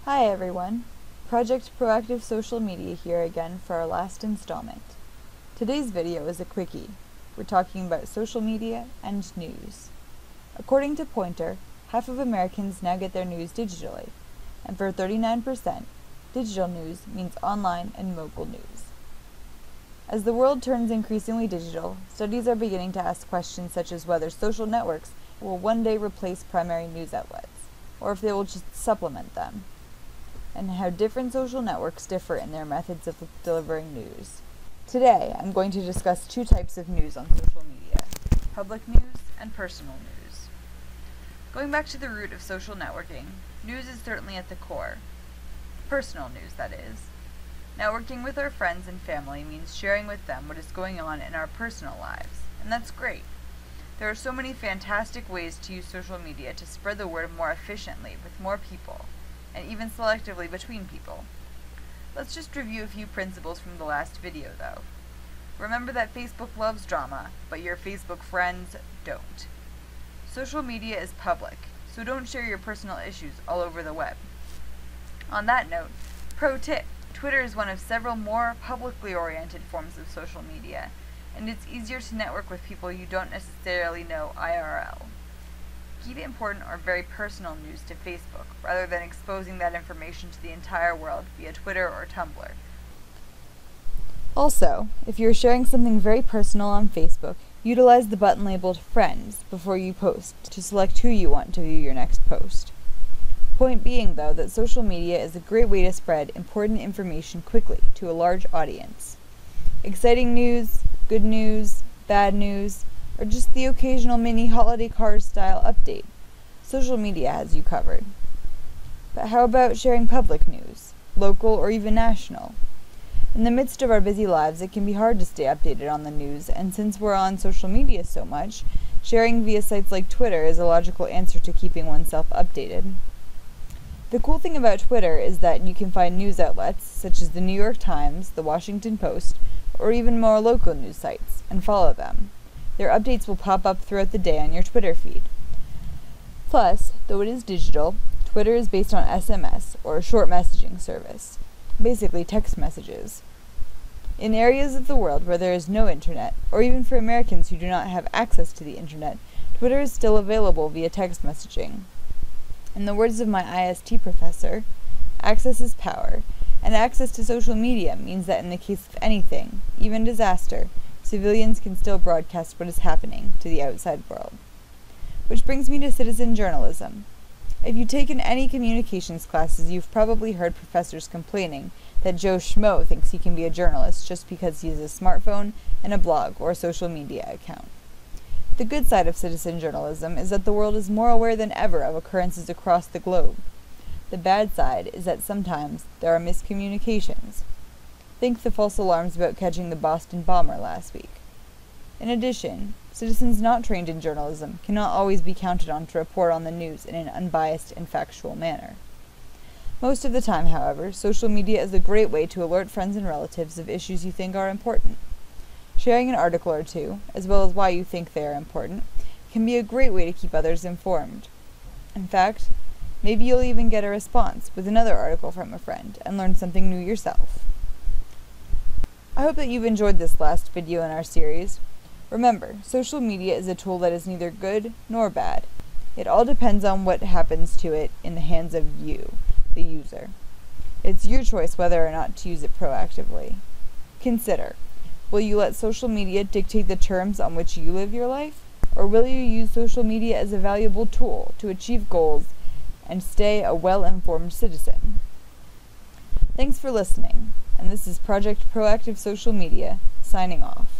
Hi everyone, Project Proactive Social Media here again for our last installment. Today's video is a quickie. We're talking about social media and news. According to Poynter, half of Americans now get their news digitally, and for 39%, digital news means online and mobile news. As the world turns increasingly digital, studies are beginning to ask questions such as whether social networks will one day replace primary news outlets, or if they will just supplement them, and how different social networks differ in their methods of delivering news. Today, I'm going to discuss two types of news on social media: public news and personal news. Going back to the root of social networking, news is certainly at the core. Personal news, that is. Networking with our friends and family means sharing with them what is going on in our personal lives, and that's great. There are so many fantastic ways to use social media to spread the word more efficiently with more people, and even selectively between people. Let's just review a few principles from the last video, though. Remember that Facebook loves drama, but your Facebook friends don't. Social media is public, so don't share your personal issues all over the web. On that note, pro tip: Twitter is one of several more publicly oriented forms of social media, and it's easier to network with people you don't necessarily know IRL. Keep important or very personal news to Facebook, rather than exposing that information to the entire world via Twitter or Tumblr. Also, if you're sharing something very personal on Facebook, utilize the button labeled Friends before you post to select who you want to view your next post. Point being, though, that social media is a great way to spread important information quickly to a large audience. Exciting news, good news, bad news, or just the occasional mini holiday card style update. Social media has you covered. But how about sharing public news, local or even national? In the midst of our busy lives, it can be hard to stay updated on the news, and since we're on social media so much, sharing via sites like Twitter is a logical answer to keeping oneself updated. The cool thing about Twitter is that you can find news outlets such as the New York Times, the Washington Post, or even more local news sites, and follow them. Their updates will pop up throughout the day on your Twitter feed. Plus, though it is digital, Twitter is based on SMS, or a short messaging service, basically text messages. In areas of the world where there is no internet, or even for Americans who do not have access to the internet, Twitter is still available via text messaging. In the words of my IST professor, access is power, and access to social media means that in the case of anything, even disaster, civilians can still broadcast what is happening to the outside world. Which brings me to citizen journalism. If you've taken any communications classes, you've probably heard professors complaining that Joe Schmo thinks he can be a journalist just because he has a smartphone and a blog or a social media account. The good side of citizen journalism is that the world is more aware than ever of occurrences across the globe. The bad side is that sometimes there are miscommunications. Think the false alarms about catching the Boston bomber last week. In addition, citizens not trained in journalism cannot always be counted on to report on the news in an unbiased and factual manner. Most of the time, however, social media is a great way to alert friends and relatives of issues you think are important. Sharing an article or two, as well as why you think they are important, can be a great way to keep others informed. In fact, maybe you'll even get a response with another article from a friend and learn something new yourself. I hope that you've enjoyed this last video in our series. Remember, social media is a tool that is neither good nor bad. It all depends on what happens to it in the hands of you, the user. It's your choice whether or not to use it proactively. Consider, will you let social media dictate the terms on which you live your life? Or will you use social media as a valuable tool to achieve goals and stay a well-informed citizen? Thanks for listening, and this is Project Proactive Social Media, signing off.